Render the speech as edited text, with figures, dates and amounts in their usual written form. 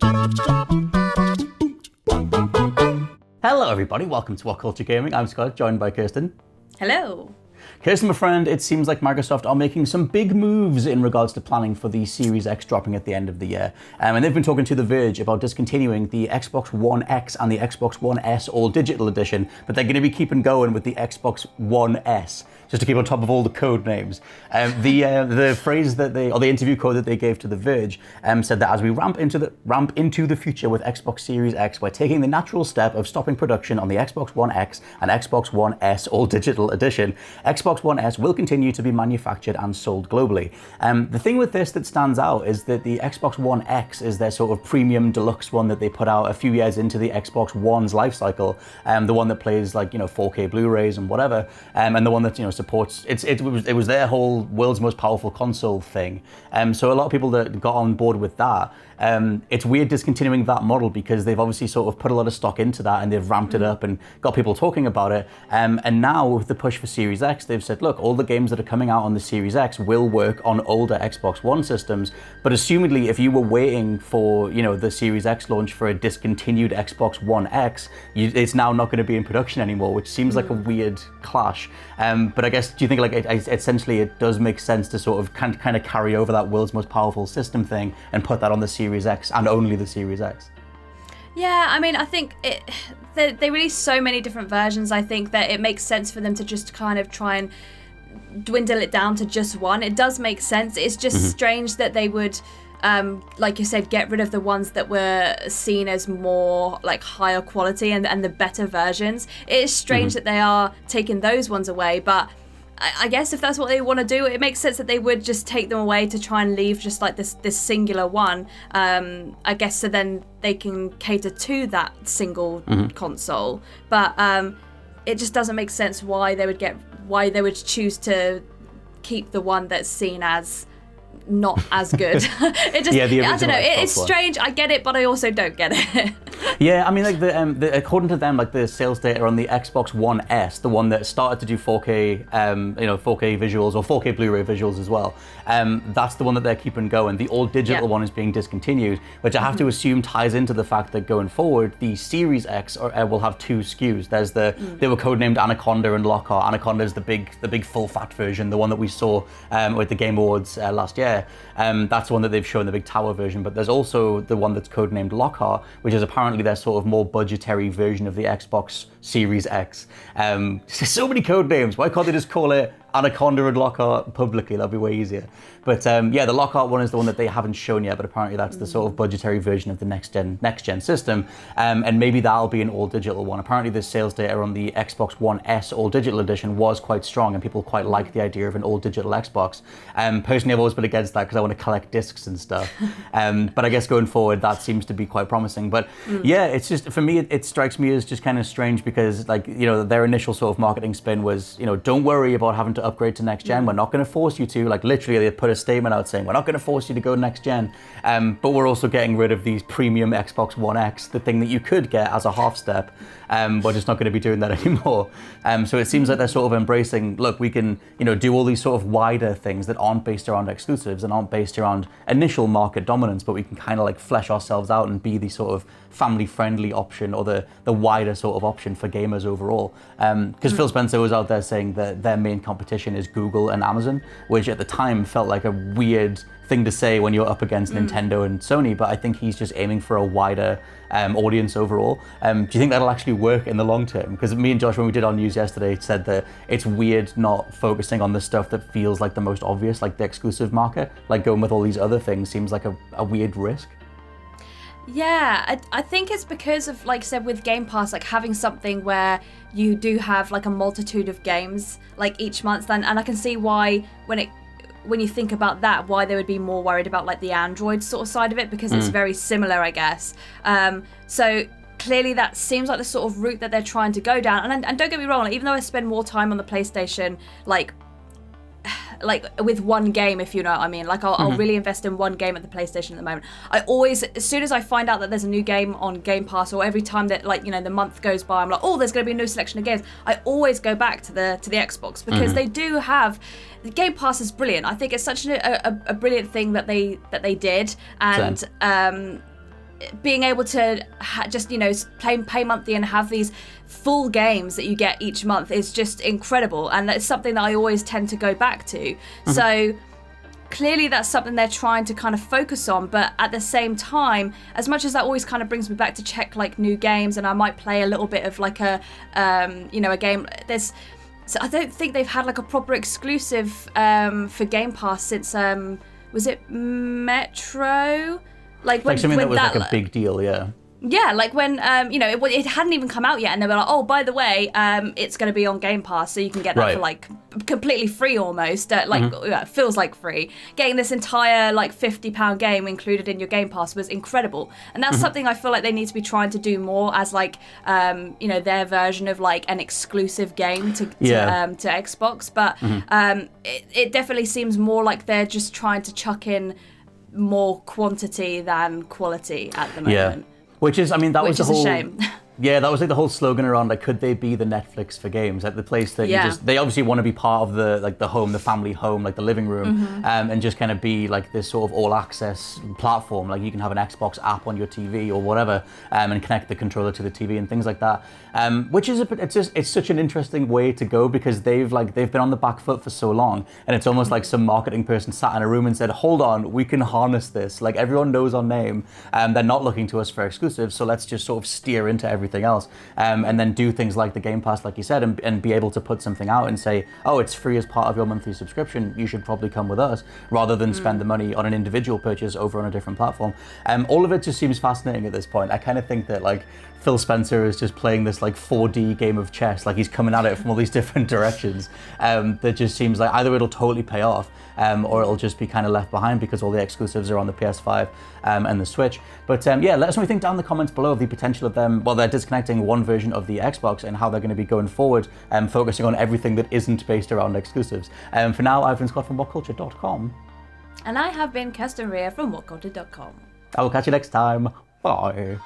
Hello everybody, welcome to WhatCulture Gaming. I'm Scott, joined by Kirsten. Hello. Kirsten, my friend, it seems like Microsoft are making some big moves in regards to planning for the Series X dropping at the end of the year. And they've been talking to The Verge about discontinuing the Xbox One X and the Xbox One S all digital edition, but they're going to be keeping going with the Xbox One S, just to keep on top of all the code names. The phrase that the interview code that they gave to The Verge said that as we ramp into the future with Xbox Series X, we're taking the natural step of stopping production on the Xbox One X and Xbox One S all digital edition. Xbox One S will continue to be manufactured and sold globally. The thing with this that stands out is that the Xbox One X is their sort of premium deluxe one that they put out a few years into the Xbox One's life cycle, the one that plays 4K Blu-rays and whatever, and the one that supports it was their whole world's most powerful console thing. So a lot of people that got on board with that. It's weird discontinuing that model because they've obviously sort of put a lot of stock into that and they've ramped it up and got people talking about it. And now with the push for Series X, they've said, look, all the games that are coming out on the Series X will work on older Xbox One systems. But assumedly, if you were waiting for the Series X launch for a discontinued Xbox One X, it's now not going to be in production anymore, which seems like a weird clash. But I guess, do you think essentially it does make sense to sort of kind of carry over that world's most powerful system thing and put that on the Series X and only the Series X? Yeah, I mean, I think they release so many different versions. I think that it makes sense for them to just kind of try and dwindle it down to just one. It does make sense. It's just strange that they would, like you said, get rid of the ones that were seen as more like higher quality and the better versions. It is strange that they are taking those ones away, but I guess if that's what they want to do, it makes sense that they would just take them away to try and leave just like this singular one. I guess so then they can cater to that single console. But it just doesn't make sense why they would choose to keep the one that's seen as not as good. It just, I don't know. It's strange. I get it, but I also don't get it. Yeah, I mean, according to them, the sales data on the Xbox One S, the one that started to do 4K, 4K visuals or 4K Blu-ray visuals as well. That's the one that they're keeping going. The all digital one is being discontinued, which I have to assume ties into the fact that going forward, the Series X will have two SKUs. There's they were codenamed Anaconda and Lockhart. Anaconda is the big full fat version, the one that we saw with the Game Awards last year. That's the one that they've shown, the big tower version, but there's also the one that's codenamed Lockhart, which is apparently their sort of more budgetary version of the Xbox Series X. So many code names. Why can't they just call it Anaconda and Lockhart publicly? That'd be way easier. But the Lockhart one is the one that they haven't shown yet, but apparently that's the sort of budgetary version of the next gen system. And maybe that'll be an all digital one. Apparently the sales data on the Xbox One S all digital edition was quite strong and people quite like the idea of an all digital Xbox. Personally, I've always been against that because I want to collect discs and stuff. But I guess going forward, that seems to be quite promising. But yeah, it's just, for me, it strikes me as just kind of strange because their initial sort of marketing spin was, don't worry about having to upgrade to next gen. We're not going to force you to. Literally, they put a statement out saying, we're not going to force you to go next gen. But we're also getting rid of these premium Xbox One X, the thing that you could get as a half step. We're just not going to be doing that anymore. So it seems like they're sort of embracing, look, we can, do all these sort of wider things that aren't based around exclusives and aren't based around initial market dominance, but we can kind of flesh ourselves out and be the sort of family-friendly option or the wider sort of option for gamers overall. Because Phil Spencer was out there saying that their main competition is Google and Amazon, which at the time felt like a weird thing to say when you're up against Nintendo and Sony, but I think he's just aiming for a wider audience overall. Do you think that'll actually work in the long term? Because me and Josh, when we did our news yesterday, said that it's weird not focusing on the stuff that feels like the most obvious, like the exclusive market. Going with all these other things seems like a weird risk. Yeah, I think it's because of, like I said, with Game Pass, having something where you do have a multitude of games each month, and I can see why when you think about that, why they would be more worried about the Android sort of side of it, because it's very similar, I guess. So clearly that seems like the sort of route that they're trying to go down. And don't get me wrong, even though I spend more time on the PlayStation, with one game, if you know what I mean. I'll really invest in one game at the PlayStation at the moment. I always, as soon as I find out that there's a new game on Game Pass, or every time that the month goes by, I'm like, oh, there's going to be a new selection of games. I always go back to the Xbox, because they do have, the Game Pass is brilliant. I think it's such a brilliant thing that they did, and being able to just, you know, pay monthly and have these full games that you get each month is just incredible, and that's something that I always tend to go back to. So clearly that's something they're trying to kind of focus on, but at the same time, as much as that always kind of brings me back to check like new games, and I might play a little bit of like a you know, a game, so I don't think they've had like a proper exclusive for Game Pass since was it Metro? Like something that was that, like a big deal, yeah. Yeah, like when you know, it hadn't even come out yet, and they were like, oh, by the way, it's going to be on Game Pass, so you can get that for like completely free almost. It feels like free. Getting this entire like £50 game included in your Game Pass was incredible, and that's something I feel like they need to be trying to do more as like you know, their version of like an exclusive game to Xbox. But it definitely seems more like they're just trying to chuck in more quantity than quality at the moment. Yeah. Which is, I mean, that was the whole... Which is a shame. Yeah, that was like the whole slogan around, like, could they be the Netflix for games? Like the place that you just, they obviously want to be part of the, like the home, the family home, like the living room, and just kind of be like this sort of all access platform. Like you can have an Xbox app on your TV or whatever, and connect the controller to the TV and things like that. Which is, it's such an interesting way to go, because they've been on the back foot for so long, and it's almost like some marketing person sat in a room and said, hold on, we can harness this. Like everyone knows our name, they're not looking to us for exclusives, so let's just sort of steer into everything else, and then do things like the Game Pass, like you said, and be able to put something out and say, oh, it's free as part of your monthly subscription, you should probably come with us, rather than spend the money on an individual purchase over on a different platform. All of it just seems fascinating at this point. I kind of think that like Phil Spencer is just playing this like 4D game of chess, like he's coming at it from all these different directions, that just seems like either it'll totally pay off, or it'll just be kind of left behind because all the exclusives are on the PS5 and the Switch. But yeah, let us know what you think down in the comments below of the potential of them. Well, they're disconnecting one version of the Xbox and how they're going to be going forward, focusing on everything that isn't based around exclusives. For now, I've been Scott from WhatCulture.com. And I have been Kirsten Rea from WhatCulture.com. I will catch you next time. Bye.